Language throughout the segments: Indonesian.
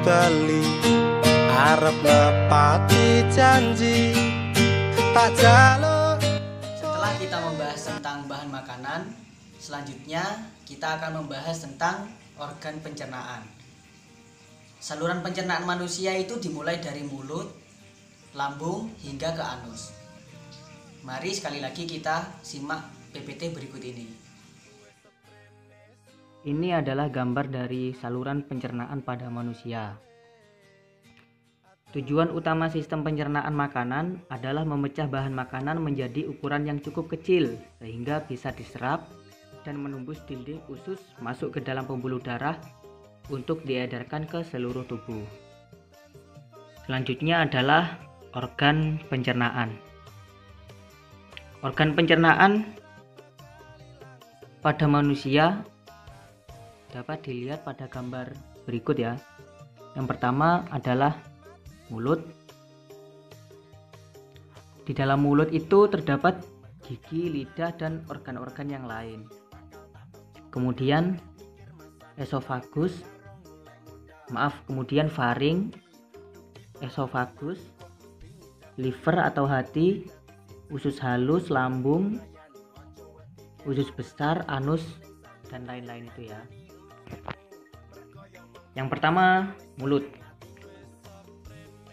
bali arep nepati janji tak jaluk. Setelah kita membahas tentang bahan makanan, selanjutnya kita akan membahas tentang organ pencernaan. Saluran pencernaan manusia itu dimulai dari mulut, lambung hingga ke anus. Mari sekali lagi kita simak PPT berikut ini. Ini adalah gambar dari saluran pencernaan pada manusia. Tujuan utama sistem pencernaan makanan adalah memecah bahan makanan menjadi ukuran yang cukup kecil sehingga bisa diserap dan menembus dinding usus masuk ke dalam pembuluh darah untuk diedarkan ke seluruh tubuh. Selanjutnya adalah organ pencernaan. Organ pencernaan pada manusia dapat dilihat pada gambar berikut ya. Yang pertama adalah mulut. Di dalam mulut itu terdapat gigi, lidah, dan organ-organ yang lain. Kemudian kemudian faring, esofagus, liver atau hati, usus halus, lambung, usus besar, anus, dan lain-lain itu ya. Yang pertama, mulut.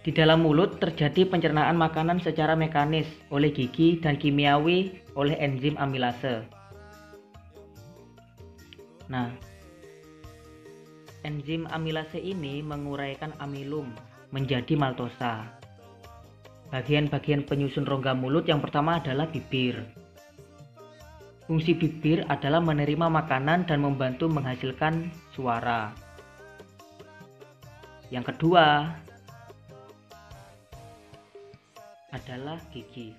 Di dalam mulut terjadi pencernaan makanan secara mekanis oleh gigi dan kimiawi oleh enzim amilase. Nah, enzim amilase ini menguraikan amilum menjadi maltosa. Bagian-bagian penyusun rongga mulut yang pertama adalah bibir. Fungsi bibir adalah menerima makanan dan membantu menghasilkan suara. Yang kedua adalah gigi.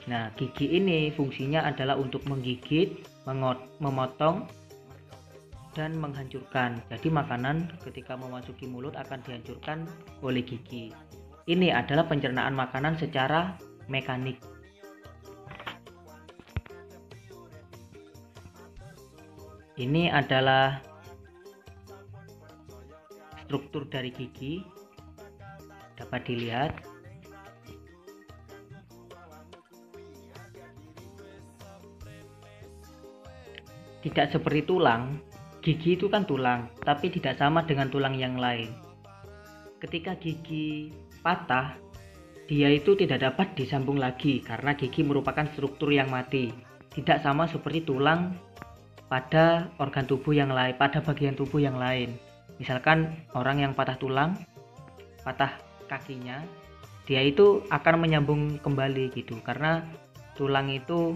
Nah, gigi ini fungsinya adalah untuk menggigit, memotong, dan menghancurkan. Jadi makanan ketika memasuki mulut akan dihancurkan oleh gigi. Ini adalah pencernaan makanan secara mekanik. Ini adalah struktur dari gigi, dapat dilihat. Tidak seperti tulang. Gigi itu kan tulang, tapi tidak sama dengan tulang yang lain. Ketika gigi patah, dia itu tidak dapat disambung lagi karena gigi merupakan struktur yang mati. Tidak sama seperti tulang pada organ tubuh yang lain, pada bagian tubuh yang lain. Misalkan orang yang patah tulang, patah kakinya, dia itu akan menyambung kembali gitu, karena tulang itu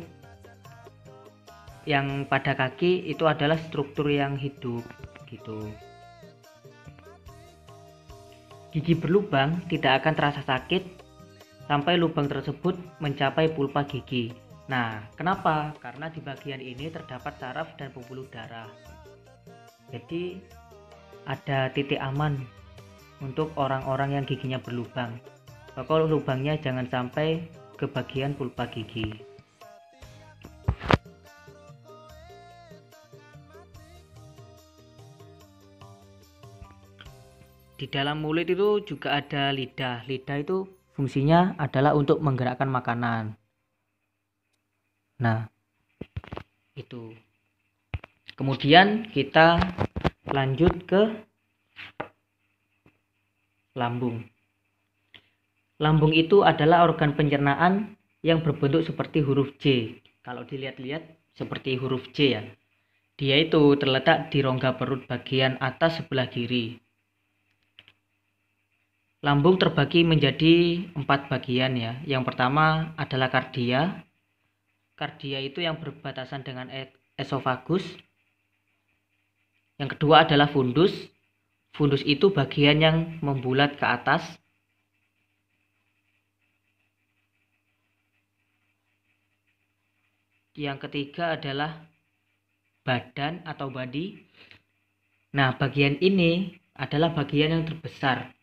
yang pada kaki itu adalah struktur yang hidup gitu. Gigi berlubang tidak akan terasa sakit sampai lubang tersebut mencapai pulpa gigi. Nah, kenapa? Karena di bagian ini terdapat saraf dan pembuluh darah. Jadi ada titik aman untuk orang-orang yang giginya berlubang. Pokoknya lubangnya jangan sampai ke bagian pulpa gigi. Di dalam mulut itu juga ada lidah. Lidah itu fungsinya adalah untuk menggerakkan makanan. Nah, itu. Kemudian kita lanjut ke lambung. Lambung itu adalah organ pencernaan yang berbentuk seperti huruf J. Kalau dilihat-lihat seperti huruf J ya. Dia itu terletak di rongga perut bagian atas sebelah kiri. Lambung terbagi menjadi 4 bagian ya. Yang pertama adalah kardia. Kardia itu yang berbatasan dengan esofagus. Yang kedua adalah fundus. Fundus itu bagian yang membulat ke atas. Yang ketiga adalah badan atau body. Nah, bagian ini adalah bagian yang terbesar,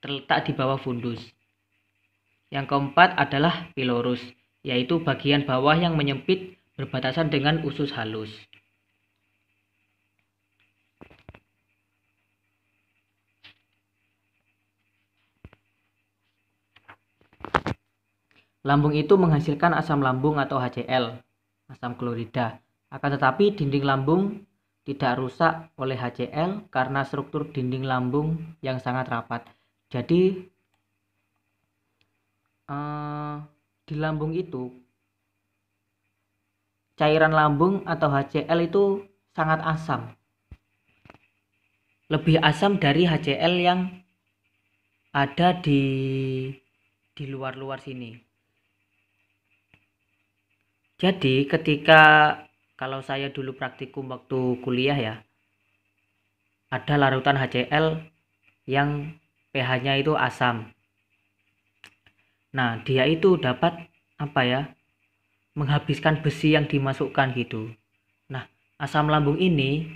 terletak di bawah fundus. Yang keempat adalah pilorus, yaitu bagian bawah yang menyempit berbatasan dengan usus halus. Lambung itu menghasilkan asam lambung atau HCl, asam klorida. Akan tetapi dinding lambung tidak rusak oleh HCl karena struktur dinding lambung yang sangat rapat. Jadi di lambung itu cairan lambung atau HCl itu sangat asam. Lebih asam dari HCl yang ada di luar-luar sini. Jadi ketika kalau saya dulu praktikum waktu kuliah ya, ada larutan HCl yang pH-nya itu asam. Nah, dia itu dapat menghabiskan besi yang dimasukkan gitu. Nah, asam lambung ini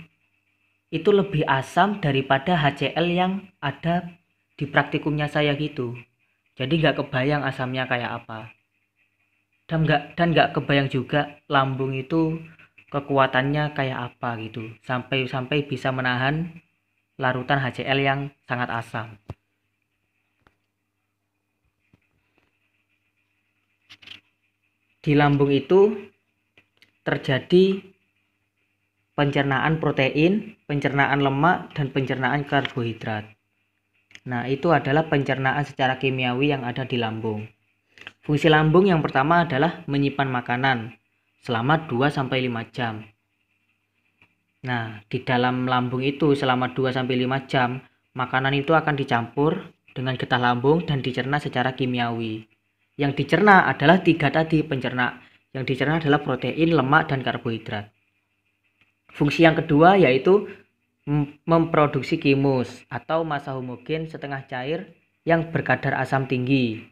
itu lebih asam daripada HCl yang ada di praktikumnya saya gitu. Jadi nggak kebayang asamnya kayak apa. Dan nggak kebayang juga lambung itu kekuatannya kayak apa gitu. Sampai bisa menahan larutan HCl yang sangat asam. Di lambung itu terjadi pencernaan protein, pencernaan lemak, dan pencernaan karbohidrat. Nah, itu adalah pencernaan secara kimiawi yang ada di lambung. Fungsi lambung yang pertama adalah menyimpan makanan selama 2-5 jam. Nah, di dalam lambung itu selama 2-5 jam, makanan itu akan dicampur dengan getah lambung dan dicerna secara kimiawi. Yang dicerna adalah 3 tadi pencerna. Yang dicerna adalah protein, lemak, dan karbohidrat. Fungsi yang kedua yaitu memproduksi kimus atau massa homogen setengah cair yang berkadar asam tinggi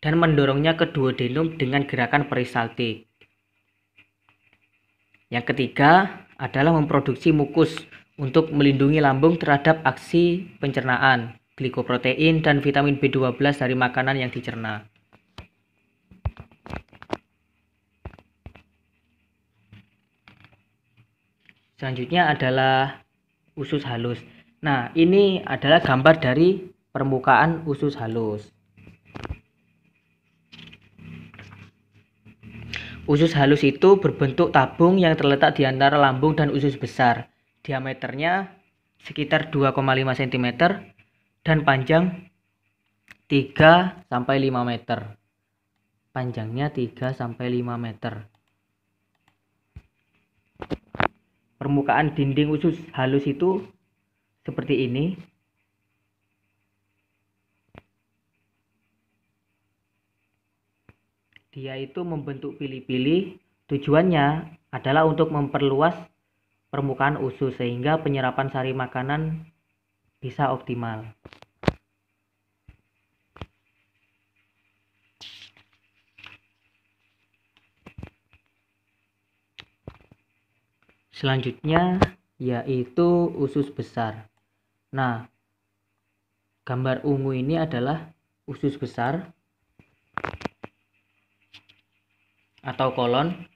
dan mendorongnya ke duodenum dengan gerakan peristaltik. Yang ketiga adalah memproduksi mukus untuk melindungi lambung terhadap aksi pencernaan glikoprotein dan vitamin B12 dari makanan yang dicerna. Selanjutnya adalah usus halus. Nah, ini adalah gambar dari permukaan usus halus. Usus halus itu berbentuk tabung yang terletak di antara lambung dan usus besar. Diameternya sekitar 2,5 cm dan panjang 3-5 meter. Panjangnya 3-5 meter. Permukaan dinding usus halus itu seperti ini. Dia itu membentuk pili-pili. Tujuannya adalah untuk memperluas permukaan usus sehingga penyerapan sari makanan bisa optimal. Selanjutnya yaitu usus besar. Nah, gambar ungu ini adalah usus besar atau kolon.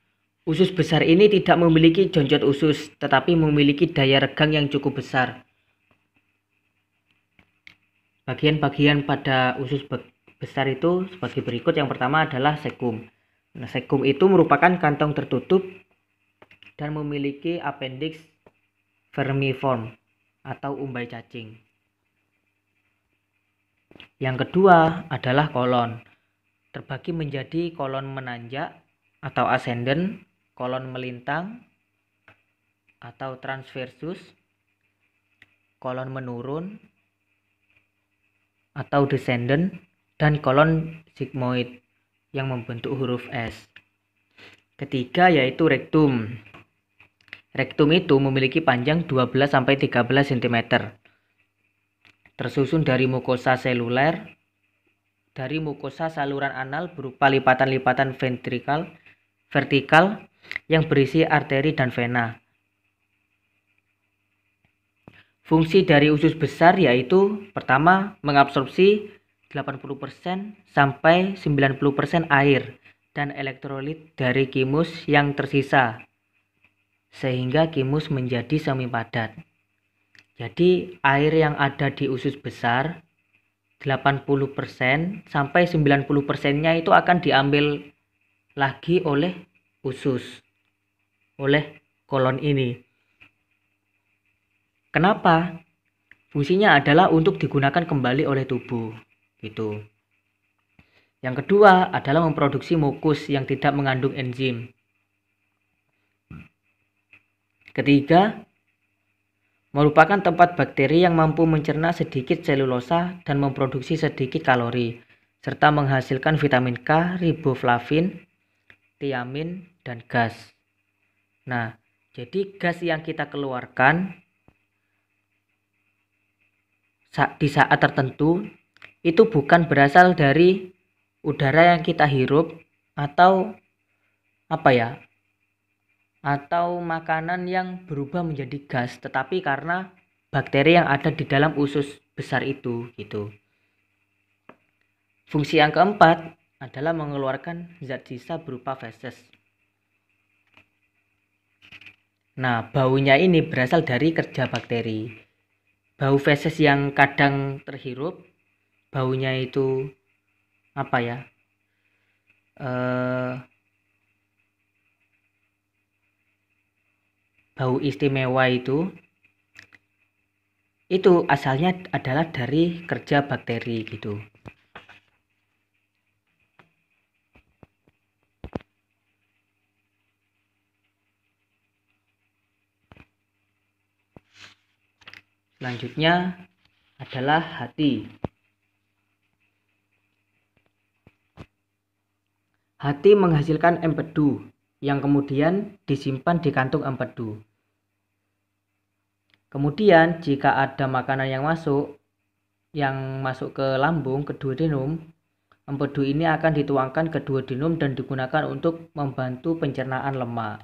Usus besar ini tidak memiliki jonjot usus, tetapi memiliki daya regang yang cukup besar. Bagian-bagian pada usus besar itu sebagai berikut. Yang pertama adalah sekum. Nah, sekum itu merupakan kantong tertutup dan memiliki appendix vermiform atau umbai cacing. Yang kedua adalah kolon. Terbagi menjadi kolon menanjak atau ascendant, kolon melintang atau transversus, kolon menurun atau descendant, dan kolon sigmoid yang membentuk huruf S. Ketiga yaitu rektum. Rektum itu memiliki panjang 12-13 cm. Tersusun dari mukosa seluler, dari mukosa saluran anal berupa lipatan-lipatan vertikal yang berisi arteri dan vena. Fungsi dari usus besar yaitu pertama mengabsorpsi 80% sampai 90% air dan elektrolit dari kimus yang tersisa sehingga kimus menjadi semi padat. Jadi air yang ada di usus besar 80% sampai 90%-nya itu akan diambil lagi oleh usus, oleh kolon ini. Kenapa? Fungsinya adalah untuk digunakan kembali oleh tubuh, gitu. Yang kedua adalah memproduksi mukus yang tidak mengandung enzim. Ketiga, merupakan tempat bakteri yang mampu mencerna sedikit selulosa dan memproduksi sedikit kalori, serta menghasilkan vitamin K, riboflavin, tiamin, dan gas. Nah, jadi gas yang kita keluarkan di saat tertentu itu bukan berasal dari udara yang kita hirup atau atau makanan yang berubah menjadi gas, tetapi karena bakteri yang ada di dalam usus besar itu, gitu. Fungsi yang keempat adalah mengeluarkan zat sisa berupa feses. Nah, baunya ini berasal dari kerja bakteri. Bau feses yang kadang terhirup, baunya itu bau istimewa itu asalnya adalah dari kerja bakteri, gitu. Selanjutnya adalah hati. Hati menghasilkan empedu yang kemudian disimpan di kantung empedu. Kemudian jika ada makanan yang masuk ke lambung, ke duodenum, empedu ini akan dituangkan ke duodenum dan digunakan untuk membantu pencernaan lemak.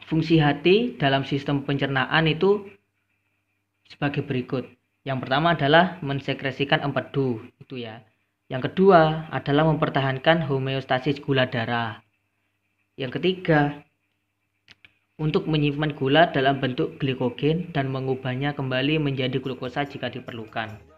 Fungsi hati dalam sistem pencernaan itu sebagai berikut. Yang pertama adalah mensekresikan empedu, itu ya. Yang kedua adalah mempertahankan homeostasis gula darah. Yang ketiga, untuk menyimpan gula dalam bentuk glikogen dan mengubahnya kembali menjadi glukosa jika diperlukan.